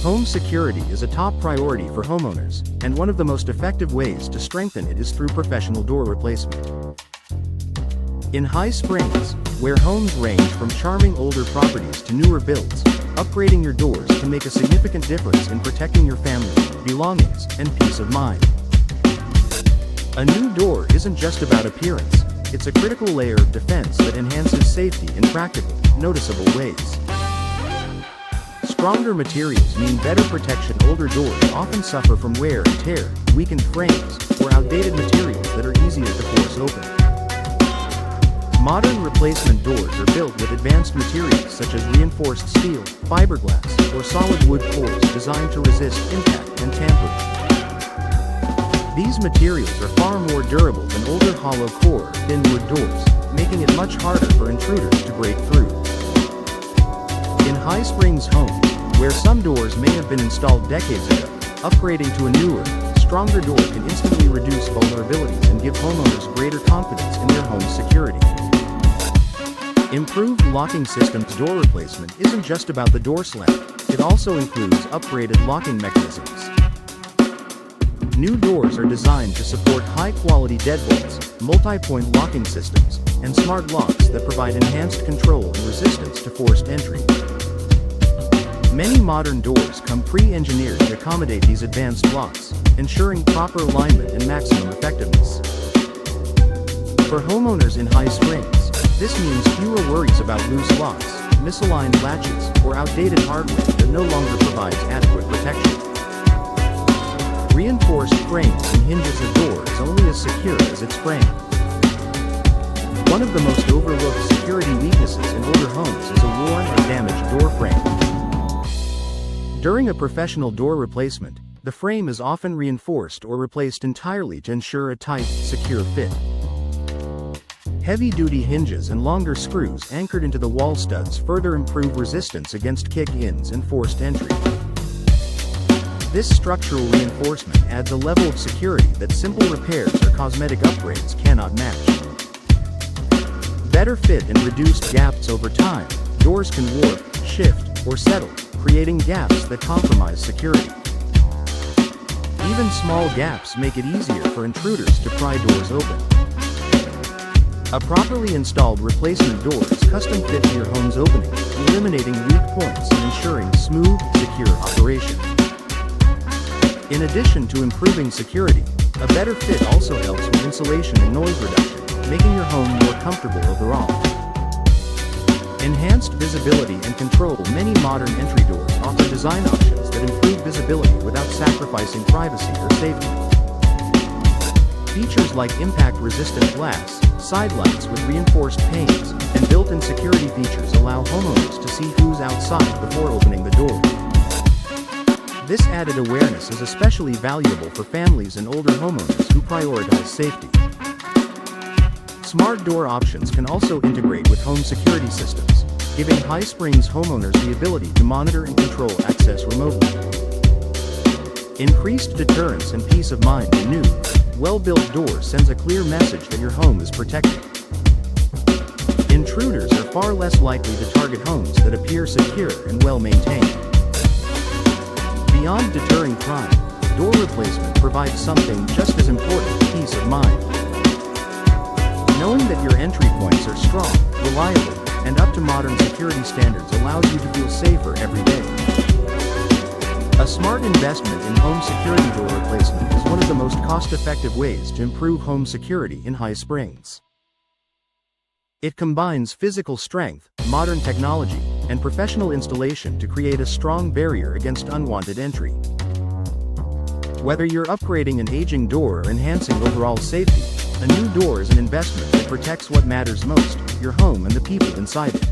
Home security is a top priority for homeowners, and one of the most effective ways to strengthen it is through professional door replacement. In High Springs, where homes range from charming older properties to newer builds, upgrading your doors can make a significant difference in protecting your family, belongings, and peace of mind. A new door isn't just about appearance, it's a critical layer of defense that enhances safety in practical, noticeable ways. Stronger materials mean better protection. Older doors often suffer from wear and tear, weakened frames, or outdated materials that are easier to force open. Modern replacement doors are built with advanced materials such as reinforced steel, fiberglass, or solid wood cores designed to resist impact and tampering. These materials are far more durable than older hollow core, thin wood doors, making it much harder for intruders to break through. In High Springs homes, where some doors may have been installed decades ago, upgrading to a newer, stronger door can instantly reduce vulnerabilities and give homeowners greater confidence in their home's security. Improved locking systems. Door replacement isn't just about the door slam, it also includes upgraded locking mechanisms. New doors are designed to support high-quality deadbolts, multi-point locking systems, and smart locks that provide enhanced control and resistance to forced entry. Many modern doors come pre-engineered to accommodate these advanced locks, ensuring proper alignment and maximum effectiveness. For homeowners in High Springs, this means fewer worries about loose locks, misaligned latches, or outdated hardware that no longer provides adequate protection. Reinforced frames and hinges. A door is only as secure as its frame. One of the most overlooked security weaknesses in older homes is a worn or damaged door frame. During a professional door replacement, the frame is often reinforced or replaced entirely to ensure a tight, secure fit. Heavy-duty hinges and longer screws anchored into the wall studs further improve resistance against kick-ins and forced entry. This structural reinforcement adds a level of security that simple repairs or cosmetic upgrades cannot match. Better fit and reduced gaps. Over time, doors can warp, shift, or settle, creating gaps that compromise security. Even small gaps make it easier for intruders to pry doors open. A properly installed replacement door is custom fit to your home's opening, eliminating weak points and ensuring smooth, secure operation. In addition to improving security, a better fit also helps with insulation and noise reduction, making your home more comfortable overall. Enhanced visibility and control. Many modern entry doors offer design options that improve visibility without sacrificing privacy or safety. Features like impact-resistant glass, side lights with reinforced panes, and built-in security features allow homeowners to see who's outside before opening the door. This added awareness is especially valuable for families and older homeowners who prioritize safety. Smart door options can also integrate with home security systems, giving High Springs homeowners the ability to monitor and control access remotely. Increased deterrence and peace of mind. A new, well-built door sends a clear message that your home is protected. Intruders are far less likely to target homes that appear secure and well-maintained. Beyond deterring crime, door replacement provides something just as important: peace of mind. Knowing that your entry points are strong, reliable, and up to modern security standards allows you to feel safer every day. A smart investment in home security. Door replacement is one of the most cost-effective ways to improve home security in High Springs. It combines physical strength, modern technology, and professional installation to create a strong barrier against unwanted entry. Whether you're upgrading an aging door or enhancing overall safety, a new door is an investment that protects what matters most: your home and the people inside it.